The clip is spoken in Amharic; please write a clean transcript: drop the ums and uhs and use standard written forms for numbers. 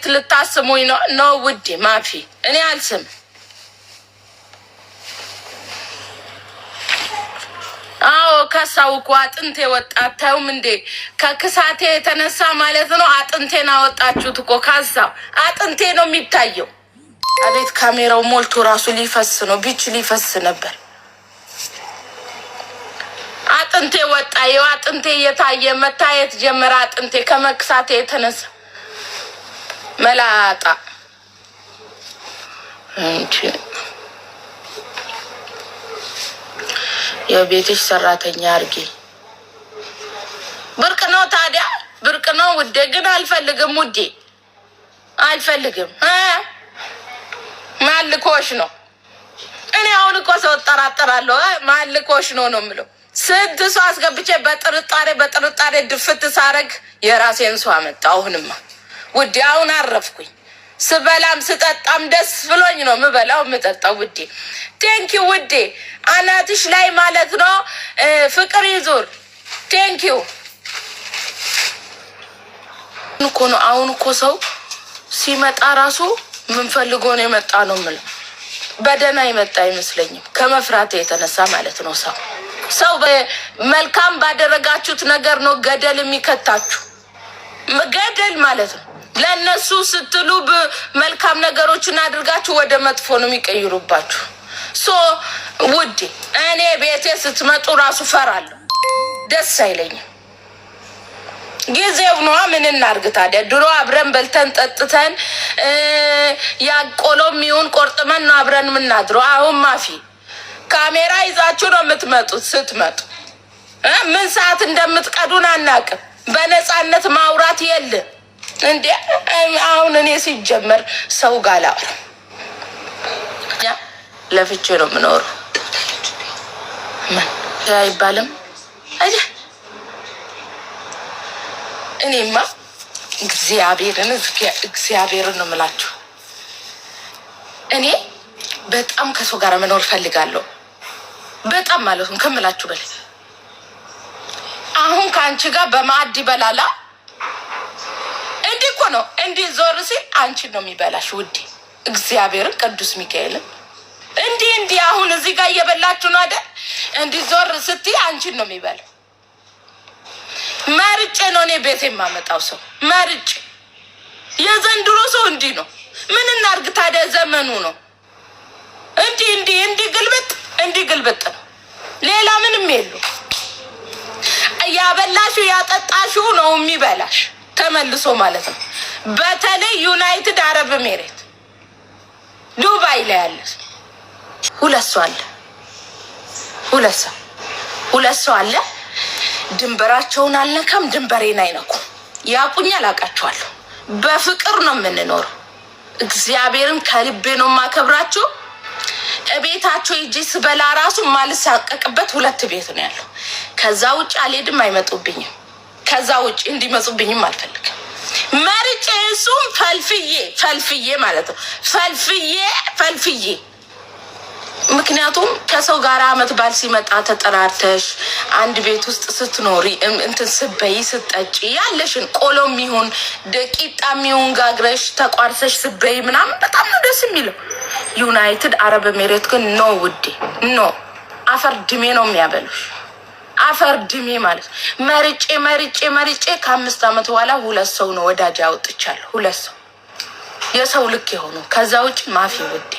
ልታስሙኝ ነው ውዴ? ማፊ እኔ አልስም። አዎ ከሳው እኮ አጥንቴ ወጣ። አታዩም እንዴ? ከክሳቴ የተነሳ ማለት ነው አጥንቴን አወጣችሁት እኮ። ካሳው አጥንቴ ነው የሚታየው። አቤት ካሜራው ሞልቶ ራሱ ሊፈስ ነው። ቢች ሊፈስ ነበር። አጥንቴ ወጣ። ይኸው አጥንቴ እየታየ መታየት ጀመረ። አጥንቴ ከመክሳቴ የተነሳ መላጣ እንጂ የቤትሽ ሰራተኛ አርጊ። ብርቅ ነው ታዲያ፣ ብርቅ ነው ውዴ። ግን አልፈልግም ውዴ፣ አልፈልግም። ማልኮሽ ነው። እኔ አሁን እኮ ሰው እጠራጠራለሁ። ማልኮሽ ነው ነው የምለው። ስንት ሰው አስገብቼ በጥርጣሬ ድፍት ሳረግ የራሴን ሰው አመጣ። አሁንማ ውዴ አሁን አረፍኩኝ። ስበላም ስጠጣም ደስ ብሎኝ ነው ምበላው ምጠጣው ውዴ። ቴንኪው ውዴ። አናትሽ ላይ ማለት ነው ፍቅር ይዙር። ቴንኪው እኮ ነው። አሁን እኮ ሰው ሲመጣ ራሱ ምን ፈልጎ ነው የመጣ ነው የምለው። በደህና የመጣ አይመስለኝም ከመፍራት የተነሳ ማለት ነው። ሰው መልካም ባደረጋችሁት ነገር ነው ገደል የሚከታችሁ። ገደል ማለት ነው። ለነሱ ስትሉ መልካም ነገሮችን አድርጋችሁ ወደ መጥፎ ነው የሚቀይሩባችሁ። ውዴ እኔ ቤቴ ስትመጡ ራሱ ፈራለሁ፣ ደስ አይለኝም። ጊዜው ነው። ምን እናርግ ታዲያ? ድሮ አብረን በልተን ጠጥተን ያቆሎም ይሁን ቆርጥመን ነው አብረን የምናድረው። አሁን ማፊ ካሜራ ይዛችሁ ነው የምትመጡት። ስትመጡ ምን ሰዓት እንደምትቀዱን አናውቅም። በነፃነት ማውራት የለም እንዴ? አሁን እኔ ሲጀመር ሰው ጋር ላውራ ለፍቼ ነው የምኖረው። ምን አይባልም አይደል? እኔማ እግዚአብሔርን ነው የምላችሁ። እኔ በጣም ከሰው ጋር መኖር ፈልጋለሁ። በጣም ማለት ነው ከምላችሁ በላይ። አሁን ከአንቺ ጋር በማዕድ ይበላላ። እንዲህ እኮ ነው። እንዲህ ዞር ሲል አንቺን ነው የሚበላሽ ውዴ። እግዚአብሔርን ቅዱስ ሚካኤልን እንዲህ አሁን እዚህ ጋር እየበላችሁ ነው አይደል? እንዲህ ዞር ስትይ አንቺን ነው የሚበላ። መርጬ ነው እኔ ቤት የማመጣው ሰው መርጬ። የዘንድሮ ሰው እንዲህ ነው። ምን እናርግ ታዲያ? ዘመኑ ነው። እንዲህ ግልብጥ ነው። ሌላ ምንም የሉ። ያበላሽው ያጠጣሽው ነው የሚበላሽ ተመልሶ ማለት ነው። በተለይ ዩናይትድ አረብ ኤሚሬት ዱባይ ላይ ያለ ሁለት ሰው አለ። ድንበራቸውን አልነካም፣ ድንበሬን አይነኩም። ያቁኛል፣ አውቃቸዋለሁ። በፍቅር ነው የምንኖረው። እግዚአብሔርን ከልቤ ነው የማከብራቸው። ቤታቸው ሂጂ ስበላ ራሱ ማልሳቀቅበት 2 ቤት ነው ያለው። ከዛ ውጭ አልሄድም፣ አይመጡብኝም። ከዛ ውጭ እንዲመጡብኝም አልፈልግም። መርጬ እሱም ፈልፍዬ ማለት ነው ፈልፍዬ። ምክንያቱም ከሰው ጋር አመት ባል ሲመጣ ተጠራርተሽ አንድ ቤት ውስጥ ስትኖሪ እንትን ስበይ ስትጠጪ ያለሽን ቆሎም ይሁን ደቂጣም ይሁን ጋግረሽ ተቋርሰሽ ስበይ ምናምን በጣም ነው ደስ የሚለው። ዩናይትድ አረብ ኤሚሬት ግን ኖ ውዴ ኖ። አፈር ድሜ ነው የሚያበሉሽ። አፈር ድሜ ማለት መርጬ ከ5 አመት በኋላ 2 ሰው ነው ወዳጅ አውጥቻለሁ። 2 ሰው የሰው ልክ የሆኑ ከዛ ውጭ ማፊ ውዴ